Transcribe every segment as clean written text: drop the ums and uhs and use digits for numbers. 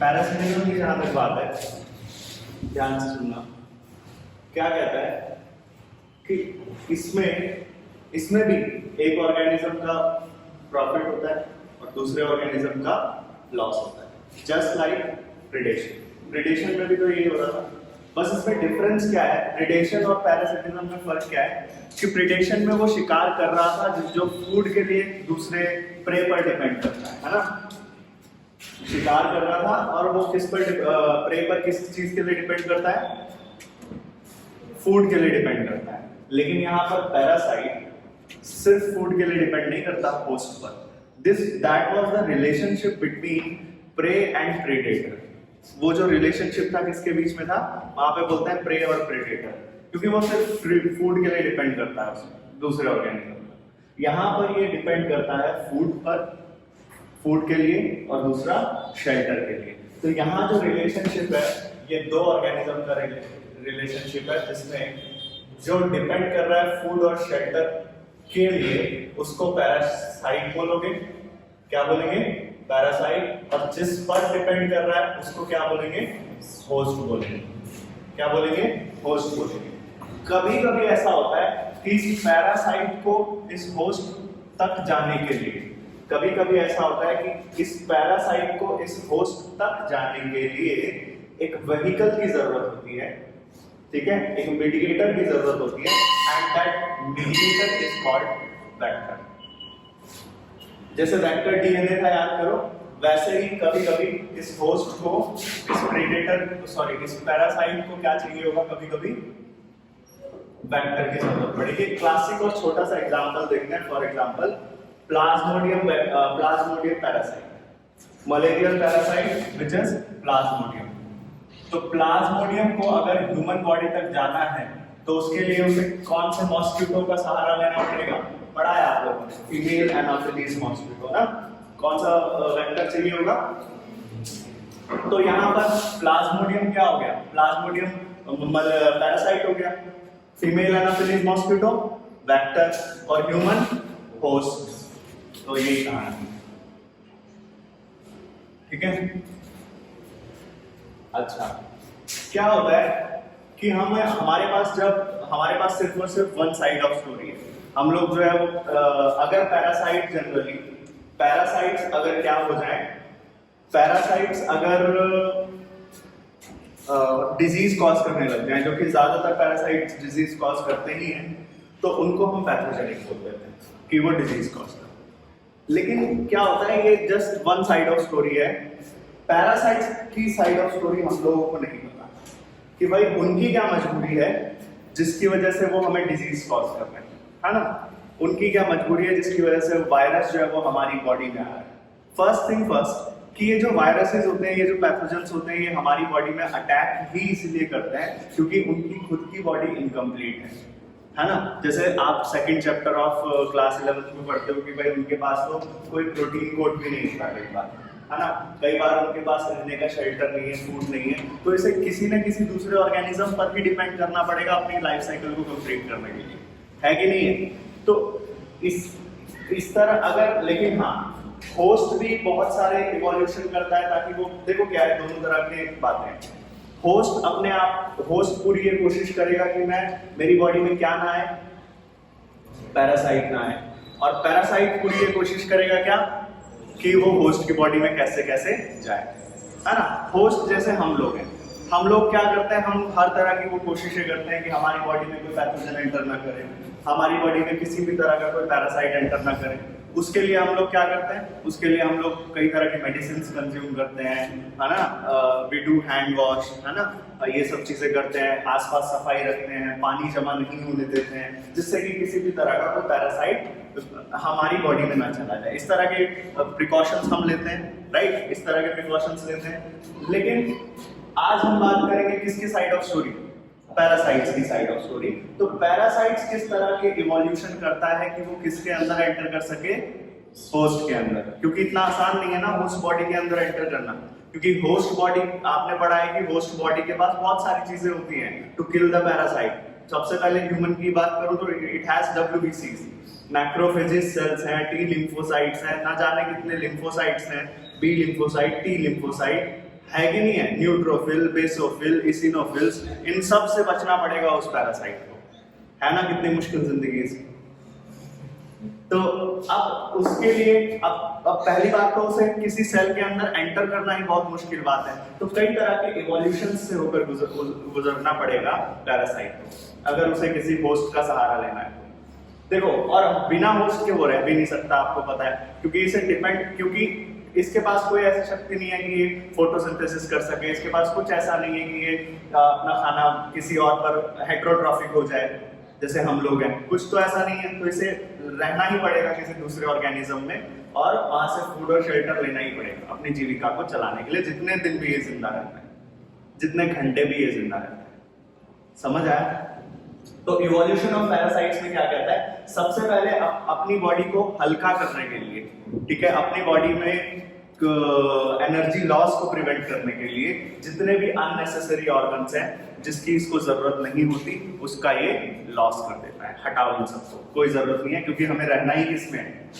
Parasitism की जहां तक बात है, ध्यान से सुनना, क्या कहता है कि इसमें भी एक ऑर्गेनिज्म का प्रॉफिट होता है और दूसरे ऑर्गेनिज्म का लॉस होता है, जस्ट लाइक प्रिडेशन में भी तो यही हो रहा था। बस इसमें डिफरेंस क्या है, प्रिडेशन और पैरासिटिज्म में फर्क क्या है कि प्रिडेशन में वो शिकार कर रहा था जो फूड के लिए दूसरे प्रे पर डिपेंड करता है ना, शिकार कर रहा था, और वो किस पर प्रे पर किस चीज के लिए डिपेंड करता है, फूड के लिए डिपेंड करता है। लेकिन यहाँ पर पैरासाइट सिर्फ फूड के लिए डिपेंड नहीं करता होस्ट पर। That was the relationship between prey and predator. वो जो रिलेशनशिप था किसके बीच में था, वहां पे बोलते हैं प्रे और प्रेडेटर, क्योंकि वो सिर्फ फूड के लिए डिपेंड करता है दूसरे ऑर्गेनिज्म पर। यहाँ पर ये डिपेंड करता है फूड पर, फूड के लिए, और दूसरा शेल्टर के लिए। तो यहाँ जो रिलेशनशिप है ये दो ऑर्गेनिज्म का रिलेशनशिप है, जिसमें जो डिपेंड कर रहा है फूड और शेल्टर के लिए उसको पैरासाइट बोलोगे। क्या बोलेंगे? पैरासाइट। और जिस पर डिपेंड कर रहा है उसको क्या बोलेंगे? होस्ट बोलेंगे। क्या बोलेंगे? होस्ट बोलेंगे। कभी कभी ऐसा होता है कि इस पैरासाइट को इस होस्ट तक जाने के लिए, कभी कभी ऐसा होता है कि इस पैरासाइट को इस होस्ट तक जाने के लिए एक व्हीकल की जरूरत होती है, ठीक है, एक मीडिएटर की जरूरत होती है, and that mediator is called vector. जैसे वेक्टर डीएनए था, याद करो, वैसे ही कभी कभी इस होस्ट को, इस पैरासाइट को क्या चाहिए होगा, कभी कभी वेक्टर की जरूरत पड़ेगी। क्लासिक और छोटा सा एग्जांपल देखते हैं। For example Plasmodium parasite, malarial parasite which is Plasmodium. तो प्लाज्मोडियम को अगर ह्यूमन बॉडी तक जाना है तो उसके लिए उसे कौन से मॉस्किटो का सहारा लेना पड़ेगा? पढ़ा है आप लोगों ने, फीमेल एनाफिलीज मॉस्किटो ना। कौन सा वेक्टर चाहिए होगा? तो यहाँ पर प्लाज्मोडियम क्या हो गया? प्लाज्मोडियम पैरासाइट हो गया, फीमेल एनाफिलीज मॉस्किटो वेक्टर, और ह्यूमन होस्ट। तो यही कहानी, ठीक है। अच्छा, क्या होता है कि हमारे पास सिर्फ और सिर्फ वन साइड ऑफ स्टोरी है। हम लोग जो है वो अगर पैरासाइट्स अगर क्या हो जाए, पैरासाइट्स अगर डिजीज कॉज करने लग जाए, जो कि ज्यादातर पैरासाइट्स डिजीज कॉज करते ही हैं, तो उनको हम पैथोजेनिक बोल देते हैं कि वो डिजीज कॉज करते हैं। लेकिन क्या होता है, ये just one side of story है। पैरासाइट्स की साइड ऑफ स्टोरी हम लोगों को नहीं पता कि भाई उनकी क्या मजबूरी है जिसकी वजह से वो हमें डिजीज कॉज कर रहे हैं, है ना। उनकी क्या मजबूरी है जिसकी वजह से वायरस जो है वो हमारी बॉडी में आ रहा है। फर्स्ट थिंग फर्स्ट, कि ये जो वायरसेस होते हैं, ये जो पैथोजेंस होते हैं, ये हमारी बॉडी में अटैक ही इसलिए करते हैं क्योंकि उनकी खुद की बॉडी इनकम्प्लीट है ना। जैसे आप सेकंड चैप्टर ऑफ क्लास 11 में पढ़ते हो कि भाई उनके पास तो कोई प्रोटीन कोड भी नहीं होता, कई बार, है ना, कई बार उनके पास रहने का शेल्टर नहीं है, फूड नहीं है, तो इसे किसी न किसी दूसरे ऑर्गेनिज्म पर भी डिपेंड करना पड़ेगा अपनी लाइफ साइकिल को कंप्लीट करने के लिए, है कि नहीं है। तो इस तरह अगर, लेकिन हाँ, होस्ट भी बहुत सारे इवोल्यूशन करता है ताकि वो, देखो क्या है, दोनों तरह की बातें। होस्ट पूरी ये कोशिश करेगा कि मेरी बॉडी में क्या ना आए, पैरासाइट ना आए, और पैरासाइट पूरी ये कोशिश करेगा क्या, कि वो होस्ट की बॉडी में कैसे कैसे जाए, है ना। होस्ट जैसे हम लोग हैं, हम लोग क्या करते हैं, हम हर तरह की वो कोशिशें करते हैं कि हमारी बॉडी में कोई पैथोजन एंटर ना करे, हमारी बॉडी में किसी भी तरह का कोई पैरासाइट एंटर ना करे। उसके लिए हम लोग क्या करते हैं, उसके लिए हम लोग कई तरह की मेडिसिन कंज्यूम करते हैं, है ना, वी डू हैंड वॉश, है ना, ये सब चीजें करते हैं, आसपास सफाई रखते हैं, पानी जमा नहीं होने देते हैं, जिससे कि किसी भी तरह का कोई पैरासाइट हमारी बॉडी में ना चला जाए। इस तरह के प्रिकॉशंस हम लेते हैं, राइट, इस तरह के प्रिकॉशंस लेते हैं। लेकिन आज हम बात करेंगे किसकी साइड ऑफ स्टोरी? पैरासाइट्स की साइड ऑफ स्टोरी। तो पैरासाइट्स किस तरह के इवोल्यूशन करता है कि वो किसके अंदर एंटर कर सके? होस्ट के अंदर। क्योंकि इतना आसान नहीं है ना होस्ट बॉडी के अंदर एंटर करना, क्योंकि होस्ट बॉडी, आपने पढ़ा है कि होस्ट बॉडी के पास बहुत सारी चीजें होती हैं टू किल द पैरासाइट। सबसे पहले ह्यूमन की बात करूं तो it has WBCs, macrophages cells हैं, T लिम्फोसाइट्स हैं, ना जाने कितने लिम्फोसाइट्स हैं, B लिम्फोसाइट, T लिम्फोसाइट, है कि नहीं है? न्यूट्रोफिल, बेसोफिल, इसिनोफिल्स, इन सब से बचना पड़ेगा उस पैरासाइट को, है ना? कितनी मुश्किल जिंदगी इसकी। तो अब उसके लिए अब पहली बात तो उसे किसी सेल के अंदर एंटर करना ही बहुत मुश्किल बात है, तो कई तरह के इवोल्यूशन से होकर गुजरना पड़ेगा पैरासाइट को, अगर उसे किसी होस्ट का सहारा लेना है। देखो, और बिना होस्ट के वो रह भी नहीं सकता, आपको पता है, क्योंकि इसे डिपेंड, क्योंकि इसके पास कोई ऐसी शक्ति नहीं है कि ये फोटोसिंथेसिस कर सके, इसके पास कुछ ऐसा नहीं है कि ये अपना खाना किसी और पर हेट्रोट्रॉफिक हो जाए जैसे हम लोग हैं, कुछ तो ऐसा नहीं है, तो इसे रहना ही पड़ेगा किसी दूसरे ऑर्गेनिज्म में, और वहां से फूड और शेल्टर लेना ही पड़ेगा अपनी जीविका को चलाने के लिए, जितने दिन भी ये जिंदा रहता है, जितने घंटे भी ये जिंदा रहता है। समझ आया? तो इवोल्यूशन ऑफ पैरासाइट्स में क्या कहता है? सबसे पहले अपनी बॉडी को हल्का करने के लिए, ठीक है, अपनी बॉडी में एनर्जी लॉस को प्रिवेंट करने के लिए जितने भी अननेसेसरी ऑर्गन्स हैं जिसकी इसको जरूरत नहीं होती, उसका ये लॉस कर देता है, हटाओ इन सबको, कोई जरूरत नहीं है, क्योंकि हमें रहना ही किसमें है?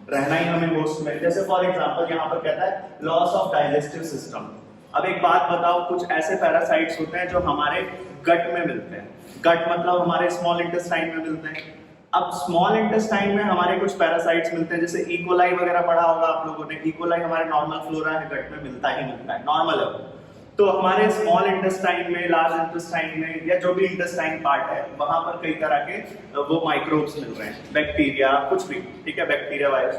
रहना ही हमें होस्ट में। जैसे फॉर एग्जांपल यहाँ पर कहता है लॉस ऑफ डाइजेस्टिव सिस्टम। अब एक बात बताओ, कुछ ऐसे पैरासाइट्स होते हैं जो हमारे गट में मिलते हैं, गट मतलब हमारे स्मॉल इंटेस्टाइन में मिलते हैं। अब स्मॉल इंटेस्टाइन में हमारे कुछ पैरासाइट्स मिलते हैं, जैसे इकोलाई वगैरह पढ़ा होगा आप लोगों ने, इकोलाई हमारे नॉर्मल फ्लोरा है, गट में मिलता ही मिलता है, नॉर्मल है। तो हमारे स्मॉल इंटेस्टाइन में, लार्ज इंटेस्टाइन में, या जो भी इंटेस्टाइन पार्ट है, वहां पर कई तरह के वो माइक्रोब्स मिल रहे हैं, बैक्टीरिया, कुछ भी, ठीक है, बैक्टीरिया वायरस।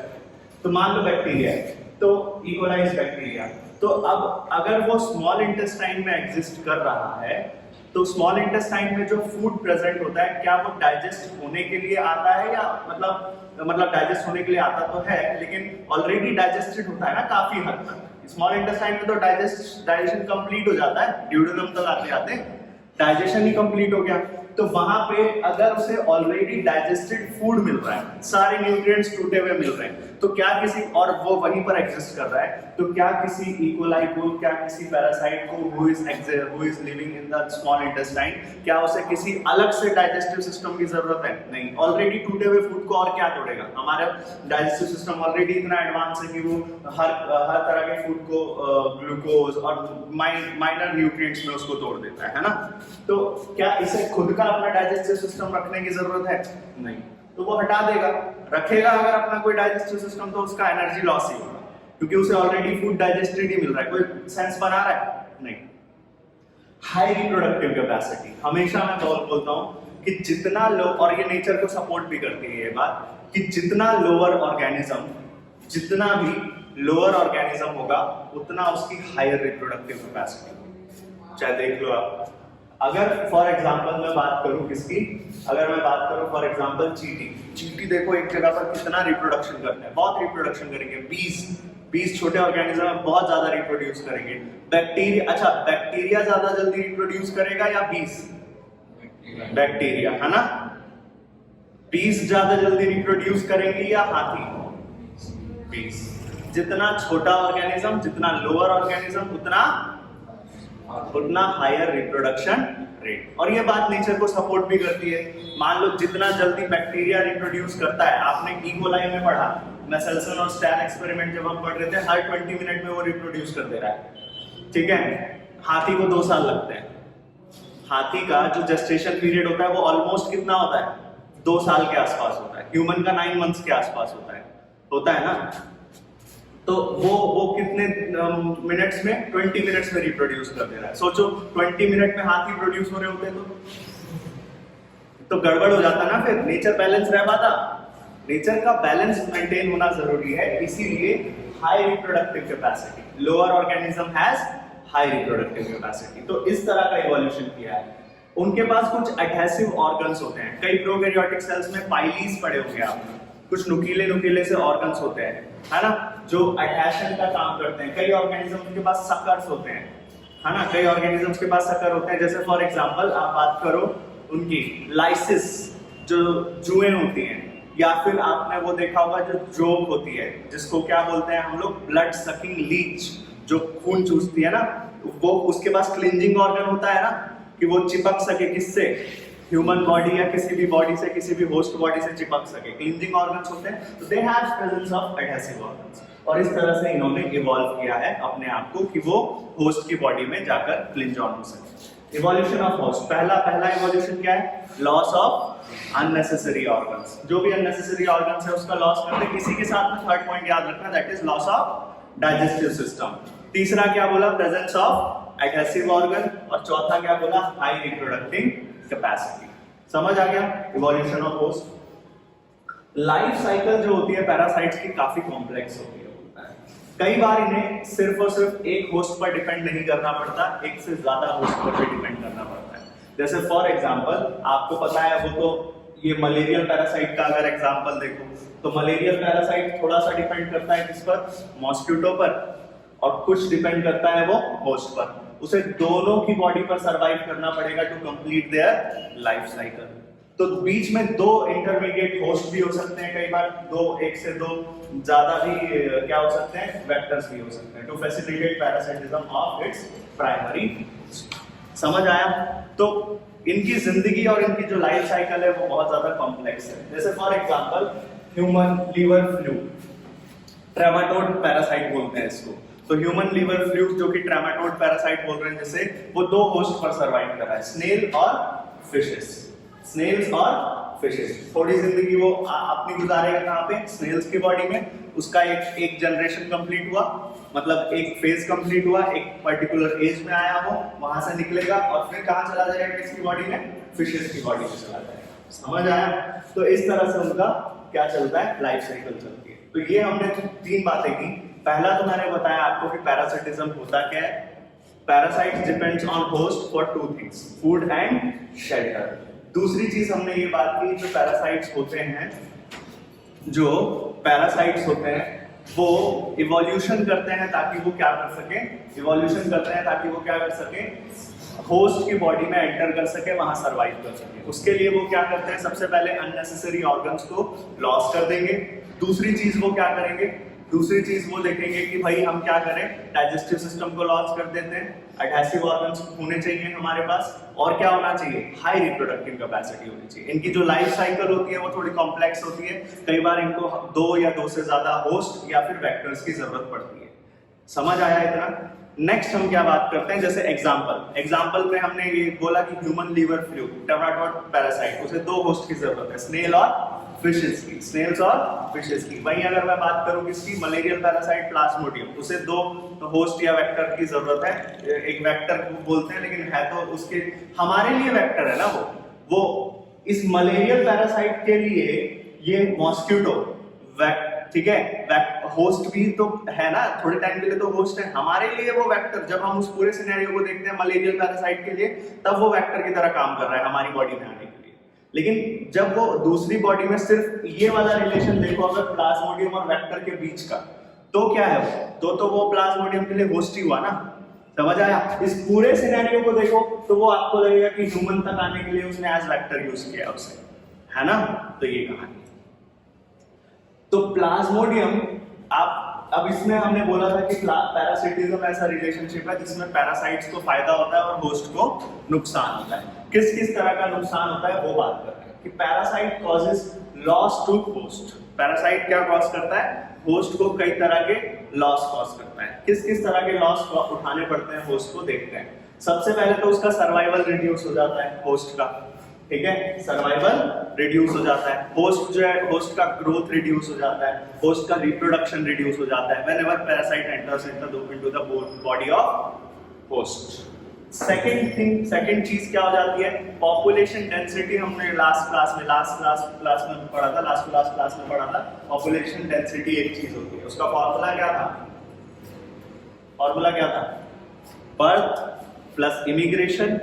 तो मान लो बैक्टीरिया है, तो इकोलाई इज बैक्टीरिया। तो अब अगर वो स्मॉल इंटेस्टाइन में एग्जिस्ट कर रहा है, तो स्मॉल इंटेस्टाइन में जो फूड प्रेजेंट होता है, क्या वो डाइजेस्ट होने के लिए आता है, या मतलब डाइजेस्ट होने के लिए आता तो है, लेकिन ऑलरेडी डाइजेस्टेड होता है ना काफी हद तक। स्मॉल इंटेस्टाइन में तो डाइजेशन कंप्लीट हो जाता है, ड्यूडेनम तक आते आते डाइजेशन ही कंप्लीट हो गया। तो वहां पे अगर उसे ऑलरेडी डाइजेस्टेड फूड मिल रहा है, सारे न्यूट्रिएंट्स टूटे हुए मिल रहे हैं, तो क्या किसी, और वो वहीं पर एग्जिस्ट कर रहा है, तो क्या किसी इकोलाई को, क्या किसी पैरासाइट को who is living in the small intestine, क्या उसे किसी अलग से डाइजेस्टिव सिस्टम की जरूरत है? नहीं, ऑलरेडी टूटे हुए फूड को और क्या तोड़ेगा? हमारा डाइजेस्टिव सिस्टम ऑलरेडी इतना एडवांस है कि वो हर तरह के फूड को ग्लूकोज और माइनर न्यूट्रिएंट्स में उसको तोड़ देता है ना? तो क्या इसे खुद का अपना डाइजेस्टिव सिस्टम रखने की जरूरत है? नहीं, तो वो हटा देगा। रखेगा अगर अपना कोई डाइजेस्टिव सिस्टम, तो उसका एनर्जी लॉस ही होगा, क्योंकि उसे ऑलरेडी फूड डाइजेस्टेड ही मिल रहा है। कोई सेंस बना रहा है? नहीं। हाई रिप्रोडक्टिव कैपेसिटी, हमेशा मैं बोलता हूं कि जितना लो, और ये नेचर को सपोर्ट भी करती है ये बात, कि जितना लोअर ऑर्गेनिज्म, जितना भी लोअर ऑर्गेनिज्म होगा, उतना उसकी हायर रिप्रोडक्टिव कैपेसिटी। चाहे देख लो आप, अगर फॉर एग्जांपल मैं बात करूं किसकी, अगर मैं बात करूं फॉर एग्जांपल चींटी देखो एक जगह पर कितना रिप्रोडक्शन करते हैं, बहुत रिप्रोडक्शन करेंगे, 20 छोटे ऑर्गेनिज्म बहुत ज्यादा रिप्रोड्यूस करेंगे। बैक्टीरिया, अच्छा बैक्टीरिया ज्यादा जल्दी रिप्रोड्यूस करेगा या 20? बैक्टीरिया, है ना? 20 ज्यादा जल्दी रिप्रोड्यूस करेंगे या हाथी? 20। जितना छोटा ऑर्गेनिज्म, जितना लोअर ऑर्गेनिज्म, उतना हायर रिप्रोडक्शन रेट। और ये बात नेचर को सपोर्ट भी करती है। मान लो जितना जल्दी बैक्टीरिया रिप्रोड्यूस करता है, आपने इकोलाई में पढ़ा, मेसेल्सन और स्टैन एक्सपेरिमेंट जब हम पढ़ रहे थे, हर 20 मिनट में वो रिप्रोड्यूस कर दे रहा है, ठीक है? हाथी को 2 साल लगते हैं। हाथी का जो जेस्टेशन पीरियड होता है वो ऑलमोस्ट कितना होता है? 2 साल के आसपास होता है। ह्यूमन का 9 मंथ्स के आसपास होता है ना? तो वो कितने मिनट्स में? 20 मिनट्स में रिप्रोड्यूस कर दे रहा है। सोचो 20 मिनट में हाथी प्रोड्यूस हो रहे होते तो गड़बड़ हो जाता ना, फिर नेचर बैलेंस रह पाता। नेचर का बैलेंस मेंटेन होना जरूरी है, इसीलिए high reproductive capacity, lower organism has high reproductive capacity. तो इस तरह का इवोल्यूशन किया है। उनके पास कुछ एडहेसिव ऑर्गन्स होते हैं। कई प्रोकैरियोटिक सेल्स में पाइलीज पड़े होंगे आपने, कुछ नुकीले से ऑर्गन्स होते हैं, है ना, जो एडहेशन का काम करते हैं। कई ऑर्गेनिज्म के पास सकर्स होते हैं, है ना, कई ऑर्गेनिजम्स के पास सकर होते हैं। जैसे फॉर एग्जांपल आप बात करो उनकी लाइसिस, जो जुएं होती हैं, या फिर आपने वो देखा होगा जो जोक होती है, जिसको क्या बोलते हैं हम लोग, ब्लड सकिंग लीच, जो खून चूसती है ना, वो उसके पास क्लिंजिंग ऑर्गन होता है ना, कि वो चिपक सके किससे, ह्यूमन बॉडी या किसी भी बॉडी से, किसी भी होस्ट बॉडी से चिपक सके। क्लिंजिंग ऑर्गन्स होते हैं, तो they have presence of adhesive organs. और इस तरह से इन्होंने इवॉल्व किया है अपने आप को कि वो होस्ट की बॉडी में जाकर क्लिंज ऑन हो सके। इवोल्यूशन ऑफ होस्ट, पहला इवोल्यूशन क्या है? Loss of unnecessary organs. जो भी अननेसेसरी ऑर्गन्स है उसका लॉस करते हैं। इसी के साथ में थर्ड पॉइंट याद रखना, that is loss of digestive system. तीसरा क्या बोला? Presence of adhesive organ. और चौथा क्या बोला? High reproductive capacity. समझ आ गया evolution of host. Life cycle जो होती है पैरासाइट्स की काफी कॉम्प्लेक्स होती है। कई बार इन्हें सिर्फ और सिर्फ एक होस्ट पर डिपेंड नहीं करना पड़ता, एक से ज्यादा होस्ट पर भी डिपेंड करना पड़ता है। जैसे फॉर एग्जांपल आपको पता है वो तो ये मलेरियल पैरासाइट का अगर एग्जांपल देखो तो मलेरियल पैरासाइट थोड़ा सा डिपेंड करता है किस पर? मॉस्किटो पर, और कुछ डिपेंड करता है वो होस्ट पर। उसे दोनों की बॉडी पर सरवाइव करना पड़ेगा to complete their life cycle. तो बीच में दो इंटरमीडिएट होस्ट भी हो सकते हैं, कई बार दो, एक से दो ज्यादा भी क्या हो सकते हैं? वेक्टर्स भी हो सकते हैं to facilitate parasitism of its primary. समझ आया? तो इनकी जिंदगी और इनकी जो लाइफ साइकिल है वो बहुत ज्यादा कॉम्प्लेक्स है। जैसे for example human liver fluke, trematode parasite बोलते हैं इसको। तो ह्यूमन लीवर फ्लू जो कि ट्रेमाटोड पैरासाइट बोल रहे हैं, जैसे वो दो होस्ट पर सरवाइव कर रहा है, स्नेल और फिशेस। स्नेल्स और फिशेस थोड़ी जिंदगी वो अपनी गुजारेगा कहाँ पे? स्नेल्स की बॉडी में। उसका एक जनरेशन कंप्लीट हुआ, मतलब एक फेज कंप्लीट हुआ, एक पर्टिकुलर एज में आया वो, वहां से निकलेगा और फिर कहाँ चला जाएगा? किसकी बॉडी में? फिशेस की बॉडी में चला जाएगा। समझ आया? तो इस तरह से उनका क्या चलता है? लाइफ साइकिल चलती है। तो ये हमने तीन बातें की। पहला तो मैंने बताया आपको कि पैरासिटिज्म होता क्या है। Parasites depends on host for two things, food and shelter. दूसरी चीज हमने ये बात की, जो पैरासाइट्स होते हैं वो इवोल्यूशन करते हैं ताकि वो क्या कर सके? इवोल्यूशन करते हैं ताकि वो क्या कर सके? होस्ट की बॉडी में एंटर कर सके, वहां सरवाइव कर सके। उसके लिए वो क्या करते हैं? सबसे पहले अननेसेसरी ऑर्गन्स को लॉस कर देंगे। दूसरी चीज वो क्या करेंगे? दूसरी चीज वो देखेंगे कि भाई हम क्या करें? डाइजेस्टिव सिस्टम को लॉस कर देते हैं। एडहेसिव ऑर्गन्स होने चाहिए हमारे पास, और क्या होना चाहिए? हाई रिप्रोडक्टिव कैपेसिटी होनी चाहिए। इनकी जो लाइफ साइकिल होती है वो थोड़ी कॉम्प्लेक्स होती है। कई बार इनको दो या दो से ज्यादा होस्ट या फिर वेक्टर्स की जरूरत पड़ती है। समझ आया इतना? नेक्स्ट हम क्या बात करते हैं? जैसे एग्जाम्पल में हमने ये बोला कि human liver fluke, trematode parasite, उसे दो होस्ट की जरूरत है, स्नेल और फिशेस की, स्नेल्स और फिशेस की। वहीं अगर मैं बात करूं किसकी? मलेरियल पैरासाइट प्लाज्मोडियम, उसे दो होस्ट या वेक्टर की जरूरत है। एक वेक्टर बोलते हैं लेकिन है तो उसके हमारे लिए वेक्टर है ना वो इस मलेरियल पैरासाइट के लिए ये मॉस्किटो ठीक है, होस्ट भी तो है ना, थोड़े टाइम के लिए तो होस्ट है। हमारे लिए वो वेक्टर, जब हम उस पूरे सिनेरियो को देखते हैं मलेरियल पैरासाइट के लिए, तब वो वेक्टर की तरह काम कर रहा है हमारी बॉडी में आने के लिए। लेकिन जब वो दूसरी बॉडी में सिर्फ ये वाला रिलेशन देखो अगर प्लाज्मोडियम और वेक्टर के बीच का, तो क्या है तो वो प्लाज्मोडियम के लिए होस्ट ही हुआ ना। समझ आया? इस पूरे सिनेरियो को देखो तो वो आपको लगेगा कि ह्यूमन तक आने के लिए उसने एज वेक्टर यूज किया उसे, है ना? तो ये कहानी। तो प्लाज्मोडियम, आप अब इसमें हमने बोला था कि पैरासिटिज्म ऐसा रिलेशनशिप है जिसमें पैरासाइट्स को फायदा होता है और होस्ट को नुकसान होता है। किस किस तरह का नुकसान होता है वो बात करते हैं कि parasite causes loss to host. Parasite क्या कॉज करता है? होस्ट को कई तरह के लॉस कॉज करता है। किस किस तरह के लॉस उठाने पड़ते हैं होस्ट को, देखते हैं। सबसे पहले तो उसका सर्वाइवल रिड्यूस हो जाता है होस्ट का, ठीक है, सर्वाइवल रिड्यूस हो जाता है। होस्ट जो है, होस्ट का ग्रोथ रिड्यूस हो जाता है, होस्ट का रिप्रोडक्शन रिड्यूस हो जाता है whenever parasite enters into the body of host. Second चीज क्या हो जाती है? Population density. हमने लास्ट क्लास में पढ़ा था पॉपुलेशन डेंसिटी एक चीज होती है, उसका फॉर्मूला क्या था? बर्थ प्लस इमिग्रेशन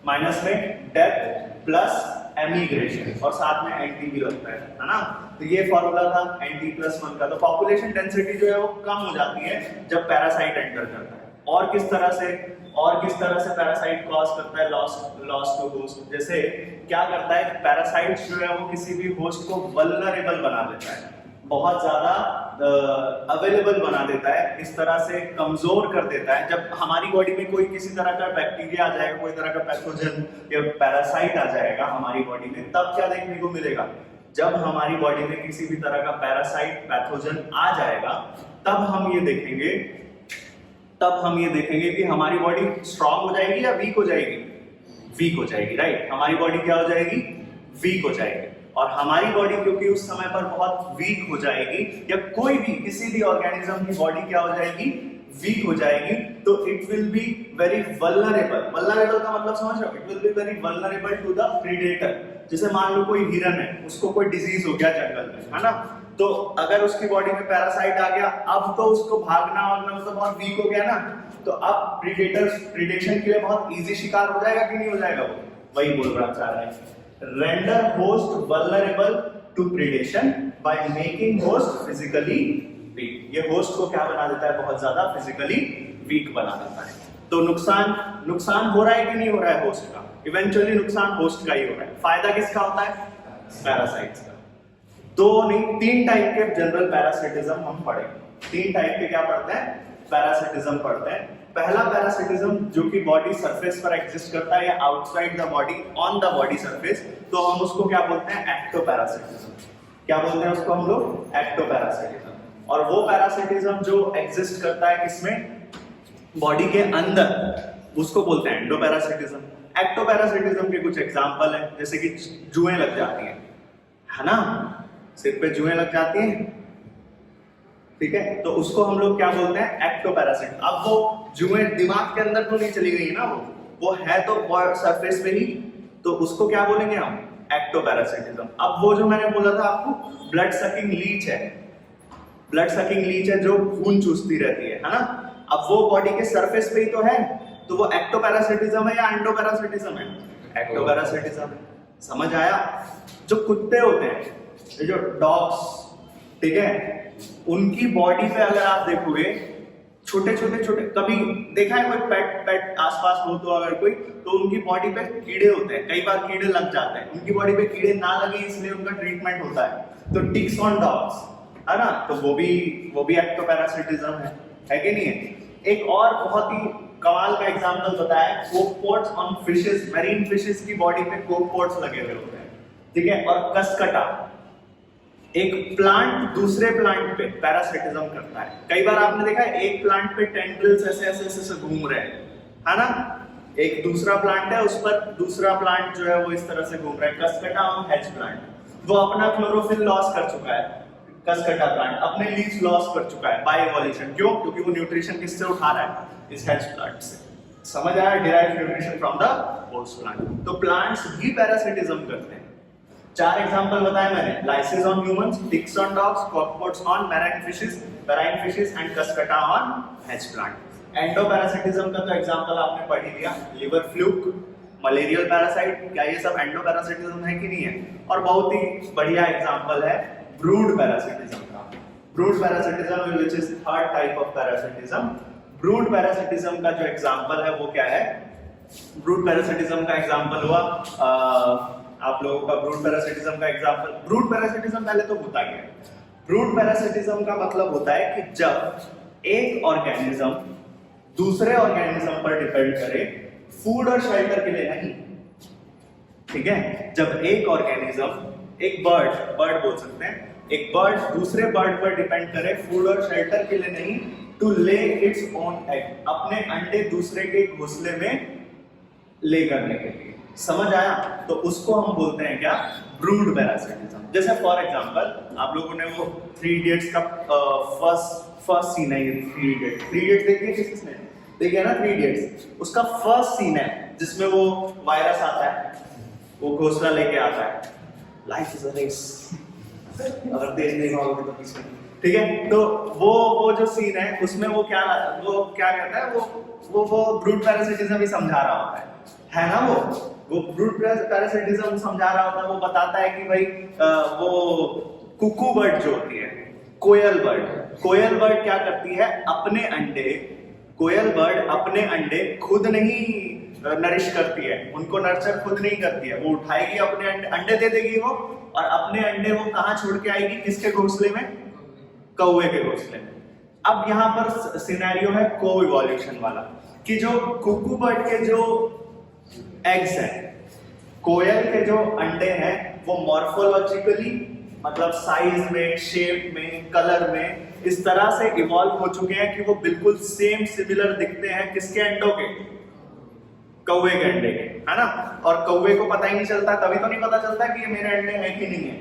माइनस में डेथ प्लस एमिग्रेशन, और साथ में एंटी भी लगता है ना? तो ये फॉर्मूला था N+1 का। तो पॉपुलेशन डेंसिटी जो है वो कम हो जाती है जब पैरासाइट एंटर करता है। और किस तरह से पैरासाइट कॉज करता है लॉस टू होस्ट? जैसे क्या करता है पैरासाइट जो है वो किसी भी होस्ट को वल्नरेबल बना देता है, बहुत ज्यादा अवेलेबल बना देता है, इस तरह से कमजोर कर देता है। जब हमारी बॉडी में कोई किसी तरह का बैक्टीरिया आ जाएगा, कोई तरह का पैथोजन या पैरासाइट आ जाएगा हमारी बॉडी में, तब क्या देखने को मिलेगा? जब हमारी बॉडी में किसी भी तरह का पैरासाइट पैथोजन आ जाएगा, तब हम ये देखेंगे कि हमारी बॉडी स्ट्रांग हो जाएगी या वीक हो जाएगी। वीक हो जाएगी, राइट। हमारी बॉडी क्या हो जाएगी? वीक हो जाएगी। और हमारी बॉडी क्योंकि उस समय पर बहुत वीक हो जाएगी, या कोई भी किसी भी ऑर्गेनिज्म की बॉडी क्या हो जाएगी? वीक हो जाएगी, तो it will be very vulnerable. Vulnerable का मतलब समझ रहे हो? It will be very vulnerable to the predator. जैसे मान लो कोई हिरन है, उसको कोई डिजीज हो गया जंगल में, है ना, तो अगर उसकी बॉडी में पैरासाइट आ गया, अब तो उसको भागना में तो बहुत वीक हो गया ना, तो अब प्रीडेशन के लिए बहुत इजी शिकार हो जाएगा कि नहीं हो जाएगा? वो वही बोल रहा चाह रहा है, render host vulnerable to predation by making host physically weak. ये होस्ट को क्या बना देता है? बहुत ज्यादा फिजिकली वीक बना देता है। तो नुकसान हो रहा है कि नहीं हो रहा है होस्ट का? इवेंचुअली नुकसान होस्ट का ही हो रहा है। फायदा किसका होता है? पैरासाइट्स का। दो नहीं, 3 टाइप के जनरल पैरासिटिज्म हम पढ़ेंगे। 3 टाइप के क्या पढ़ते हैं? पैरासिटिज्म पढ़ते हैं। पहला पैरासिटिज्म जो कि बॉडी सरफेस पर एग्जिस्ट करता है या outside the body, on the body surface, तो हम उसको क्या बोलते हैं? एक्टोपैरासिटिज्म। क्या बोलते हैं उसको हम लोग? एक्टोपैरासिटिज्म। और वो पैरासिटिज्म जो एग्जिस्ट करता है किसमें? बॉडी के अंदर, उसको बोलते हैं एंडोपैरासिटिज्म। एक्टोपैरासिटिज्म के कुछ एग्जांपल है, जैसे कि जुएं लग जाती हैं, है ना, सिर पे जुएं लग जाती हैं, ठीक है, तो उसको हम लोग क्या बोलते हैं? एक्टोपैरासिट। अब वो जुएं दिमाग के अंदर तो नहीं चली गई ना, वो है तो सरफेस पे ही, तो उसको क्या बोलेंगे हम? एक्टोपैरासिटिज्म। अब वो जो मैंने बोला था आपको, ब्लड सकिंग लीच है, ब्लड सकिंग लीच है जो खून चूसती रहती है ना, अब वो बॉडी के सरफेस पे ही तो है, तो वो एक्टोपैरासिटिज्म है या एंडोपैरासिटिज्म है? एक्टोपैरासिटिज्म है। समझ आया? जो कुत्ते होते हैं, ये जो डॉग्स, ठीक है, उनकी बॉडी पे अगर आप देखोगे छोटे कभी देखा है कोई पेट आसपास हो तो अगर कोई, तो उनकी बॉडी पे कीड़े होते हैं, कई बार कीड़े लग जाते हैं। उनकी बॉडी पे कीड़े ना लगे इसलिए उनका ट्रीटमेंट होता है, तो टिक्स ऑन डॉग्स, है ना, तो वो भी एक्टोपैरासिटिज्म है कि नहीं है? एक और बहुत ही कमाल का एग्जांपल बताया, कोकपोर्ट्स ऑन फिशेस। मैरीन फिशेस की बॉडी पे कोकपोर्ट्स लगे हुए होते हैं, ठीक है। और कसकटा, एक प्लांट दूसरे प्लांट पे पैरासिटिज्म करता है। कई बार आपने देखा है एक प्लांट पे टेंड्रिल्स ऐसे घूम रहे हैं, है ना, एक दूसरा प्लांट है, उस पर दूसरा प्लांट जो है वो इस तरह से घूम रहा है। कसकटा ऑन हेज प्लांट, वो अपना क्लोरोफिल लॉस कर चुका है, कसकटा प्लांट अपने लीव्स लॉस कर चुका है बाय इवोल्यूशन। क्यों? क्योंकि वो न्यूट्रिशन किससे उठा रहा है? इस हेज प्लांट से। समझ आया? Derive nutrition from the host plant. तो प्लांट्स भी पैरासिटिज्म करते हैं। 4 एग्जांपल बताए मैंने, lice on humans, ticks on dogs, copepods on marine fishes and cuscuta on hedge plant. Endoparasitism का तो एग्जांपल आपने पढ़ ही लिया, लिवर फ्लूक, मलेरियल पैरासाइट, क्या ये सब एंडोपैरासिटिज्म है कि नहीं है? और बहुत ही बढ़िया एग्जांपल है ब्रूड पैरासिटिज्म का। Brood parasitism which is third type of parasitism. Brood parasitism का जो एग्जांपल है वो क्या है? ब्रूड पैरासिटिज्म का एग्जांपल हुआ आप लोगों का ब्रूड पैरासिटिज्म का एग्जांपल। ब्रूड पैरासिटिज्म पहले तो होता क्या है? ब्रूड पैरासिटिज्म का मतलब होता है कि जब एक ऑर्गेनिज्म दूसरे ऑर्गेनिज्म पर डिपेंड करे फूड और शेल्टर के लिए नहीं, ठीक है, जब एक ऑर्गेनिज्म, एक बर्ड बोल सकते हैं, एक बर्ड दूसरे बर्ड पर डिपेंड करे फूड और शेल्टर के लिए नहीं, टू ले इट्स ओन एग, अपने अंडे दूसरे के घोंसले में ले करने के लिए। समझ आया? तो उसको हम बोलते हैं क्या? Brood parasitism. जैसे फॉर एग्जांपल आप लोगों ने वो 3 इडियट्स का फर्स्ट सीन है, 3 इडियट्स देखिए, किसने देखिए ना 3 इडियट्स, उसका फर्स्ट सीन है जिसमें वो वायरस आता है, वो घोंसला लेके आता है, लाइफ इज अ रेस, अगर तेज नहीं भागोगे तो पीछे, ठीक है। तो वो जो सीन है उसमें वो क्या कहता है, वो ब्रूड पैरासिटिज्म ही समझा रहा होता है ना, वो ब्रूड पैरासिटिज्म समझा रहा होता है। वो बताता है कि भाई वो कुकू बर्ड जो होती है, कोयल बर्ड क्या करती है, अपने अंडे, कोयल बर्ड अपने अंडे खुद नहीं नरिश करती है, उनको नर्चर खुद नहीं करती है, वो उठाएगी अपने अंडे दे देगी वो, और अपने अंडे वो कहाँ छोड़ के आएगी? किसके घोंसले में? कौवे के घोंसले में। अब यहाँ पर सिनेरियो है को इवोल्यूशन वाला, कि जो कुकू बर्ड के जो एग्स हैं, कोयल के जो अंडे हैं, वो मॉर्फोलॉजिकली मतलब साइज में, शेप में, कलर में इस तरह से इवॉल्व हो चुके हैं कि वो बिल्कुल सेम सिमिलर दिखते हैं किसके अंडों के, कौवे के अंडे के, है ना। और कौवे को पता ही नहीं चलता, तभी तो नहीं पता चलता कि ये मेरे अंडे हैं कि नहीं है,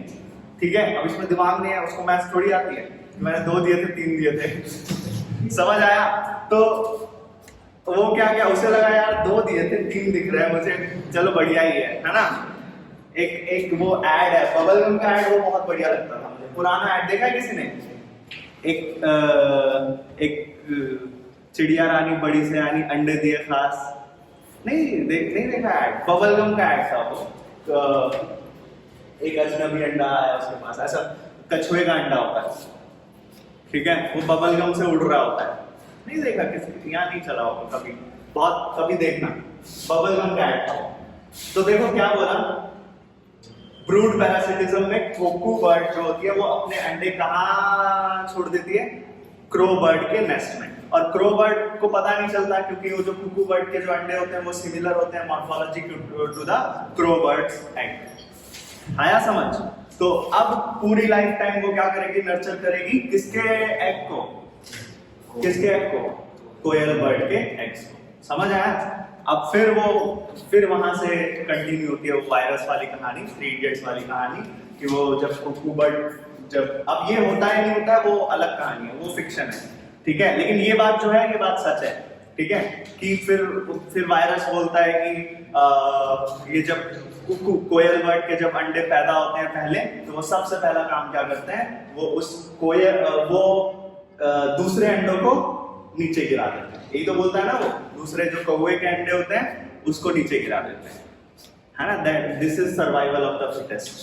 ठीक है। अब इसमें दिमाग नहीं है, उसको मैथ्स थोड़ी आती है, मैंने 2 दिए थे 3 दिए थे समझ आया। तो वो क्या क्या उसे लगा यार 2 दिए थे 3 दिख रहे हैं मुझे, चलो बढ़िया ही है ना। एक वो ऐड है बबल गम का ऐड, वो बहुत बढ़िया लगता था मुझे। पुराना ऐड देखा है किसी ने? एक चिड़िया रानी बड़ी से रानी अंडे दिए खास, नहीं देखा ऐड, बबल गम का ऐड था वो। एक अजनबी अंडा है उसके पास, ऐसा कछुए का अंडा होता है, ठीक है, वो बबल गम से उड़ रहा होता है। नहीं देखा किसी, यहाँ नहीं चला होगा कभी, बहुत कभी देखना, बबल गम का ऐड था। तो देखो क्या बोला, ब्रूड पैरासिटिज्म में कोकू बर्ड जो होती है वो अपने अंडे कहाँ छोड़ देती है? क्रो बर्ड के नेस्ट में। और क्रो बर्ड को पता नहीं चलता क्योंकि वो जो कुकू बर्ड के जो अंडे होते हैं वो सिमिलर होते हैं morphology to the crow birds egg. आया समझ? तो अब पूरी लाइफ टाइम वो क्या करेगी? नर्चर करेगी किसके एग को? किसके एग को? कोयल बर्ड के एग्स को। समझ आया? अब फिर वहां से कंटिन्यू होती है वो वायरस वाली कहानी, 3 इडियट्स वाली कहानी, कि वो जब कुकू बर्ड जब, अब ये होता है नहीं होता है वो अलग कहानी है, वो फिक्शन है, ठीक है। लेकिन ये बात जो है ये बात सच है, ठीक है, कि फिर वायरस बोलता है कि ये जब कोयल बर्ड के जब अंडे पैदा होते हैं पहले, तो वो सबसे पहला काम क्या करते हैं? वो उस दूसरे अंडों को नीचे गिरा देते हैं। यही तो बोलता है ना वो, दूसरे जो कौवे के अंडे होते हैं उसको नीचे गिरा देते हैं, है ना। That this is survival of the fittest.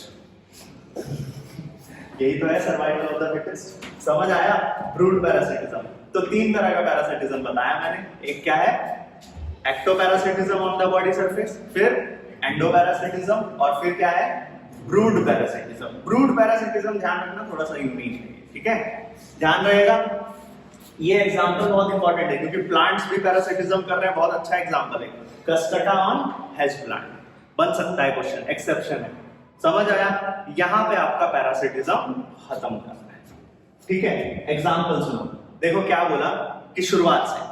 यही तो है सर्वाइवल ऑफ द फिटेस्ट। समझ आया? Brood parasitism. तो 3 तरह का पैरासिटिज्म बताया मैंने। एक क्या है? एक्टोपैरासिटिज्म ऑन द बॉडी सरफेस, फिर एंडोपैरासिटिज्म, और फिर क्या है? Brood parasitism. ब्रूड पैरासिटिज्म ध्यान रखना थोड़ा सा यूनिक है, ठीक है, ध्यान रहेगा। ये एग्जांपल बहुत इंपॉर्टेंट है क्योंकि प्लांट्स भी पैरासिटिज्म कर रहे हैं, बहुत अच्छा एग्जांपल है। कस्कटा ऑन हेज प्लांट बन सकता है क्वेश्चन, एक्सेप्शन है। समझ आया? यहां पे आपका पैरासिटिज्म खत्म करना है, ठीक है। एग्जांपल सुनो, देखो क्या बोला कि शुरुआत से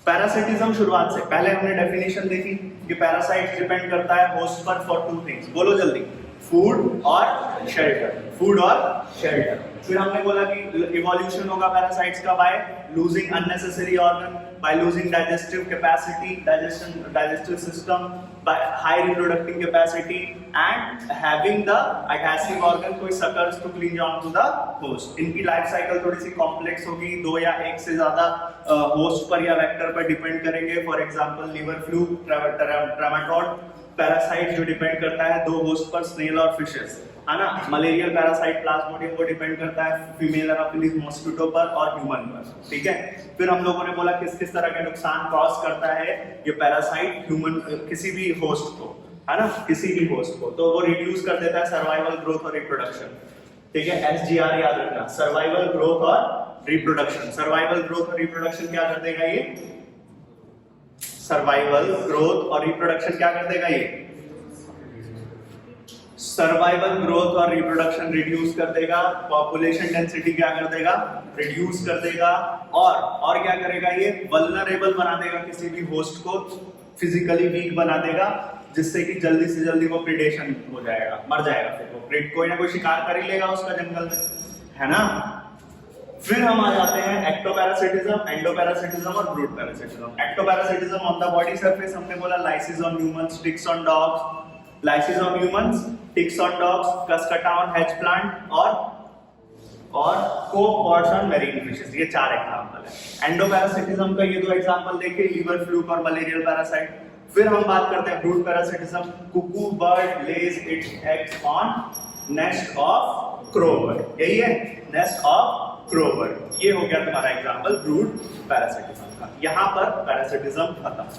पैरासिटिज्म, शुरुआत से पहले हमने डेफिनेशन देखी कि पैरासाइट डिपेंड करता है होस्ट पर फॉर 2 थिंग्स। बोलो जल्दी, फूड और शेल्टर, फूड और शेल्टर। फिर हमने बोला कि इवोल्यूशन होगा पैरासाइट्स का by losing unnecessary organ, by losing digestive capacity, digestive system, by high reproductive capacity and having the attaching organ, कोई suckers to cling on to the host. इनकी life cycle थोड़ी सी कॉम्प्लेक्स होगी, 2 या 1 से ज्यादा होस्ट पर या वेक्टर पर डिपेंड करेंगे। For example liver fluke, trematode parasite जो डिपेंड करता है 2 होस्ट पर, स्नेल और फिशेस, है ना। मलेरियल पैरासाइट प्लाज्मोडियम वो डिपेंड करता है फीमेल एनोफिलीज मॉस्किटो पर और ह्यूमन पर, ठीक है। फिर हम लोगों ने बोला किस किस तरह के नुकसान कॉज करता है ये पैरासाइट ह्यूमन, किसी भी होस्ट को, है ना, किसी भी होस्ट को। तो वो रिड्यूस कर देता है सर्वाइवल, ग्रोथ और रिप्रोडक्शन, ठीक है। SGR याद रखना, सर्वाइवल, ग्रोथ और रिप्रोडक्शन। सर्वाइवल, ग्रोथ और रिप्रोडक्शन क्या कर देगा ये? सर्वाइवल, ग्रोथ और रिप्रोडक्शन क्या कर देगा ये? सर्वाइवल, ग्रोथ और रिप्रोडक्शन रिड्यूस कर देगा। पॉपुलेशन डेंसिटी क्या कर देगा? रिड्यूस कर देगा। और क्या करेगा ये? वल्नरेबल बना देगा किसी भी होस्ट को, फिजिकली वीक बना देगा, जिससे कि जल्दी से जल्दी वो प्रीडेशन हो जाएगा, मर जाएगा। फिर वो कोई ना कोई शिकार कर ही लेगा उसका जंगल में, है ना। फिर हम आ जाते हैं एक्टोपैरासिटिज्म, एंडोपैरासिटिज्म और brood parasitism. Ectoparasitism on the body surface, हमने बोला lice on humans, ticks on dogs, lice on humans, ticks on dogs, cuscuta on hedge plant और कोपॉट्स ऑन मैरीन फिशेस। ये 4 एग्जांपल है। एंडोपैरासिटिज्म का ये 2 एग्जांपल देखे, liver fluke और malarial parasite. फिर हम बात करते हैं brood parasitism. Kuku bird Lay's it's eggs on nest of crow bird, यही है, नेस्ट ऑफ क्रो बर्ड। ये हो गया तुम्हारा एग्जांपल ब्रूड पैरासिटिज्म का। यहां पर पैरासिटिज्म खत्म।